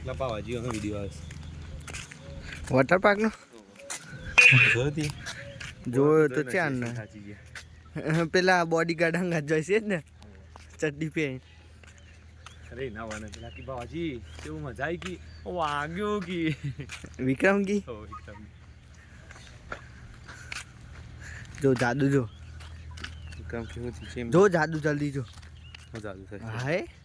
એકલા પાવાજીનો વિડીયો આવે વોટર પાર્કનો જોતી જોયો તો ચાર ને પેલા બોડી ગાર્ડ હંગાત જોઈશે જ ને ચડ્ડી પે અરે ના વાને પેલા કી બાવાજી કેવું મજા આવી કી વાગ્યો કી વિક્રમ કી ઓ એકદમ જો જાદુ જો વિક્રમ કેવું છે જો જાદુ જલ્દી જો મજા આવી હાય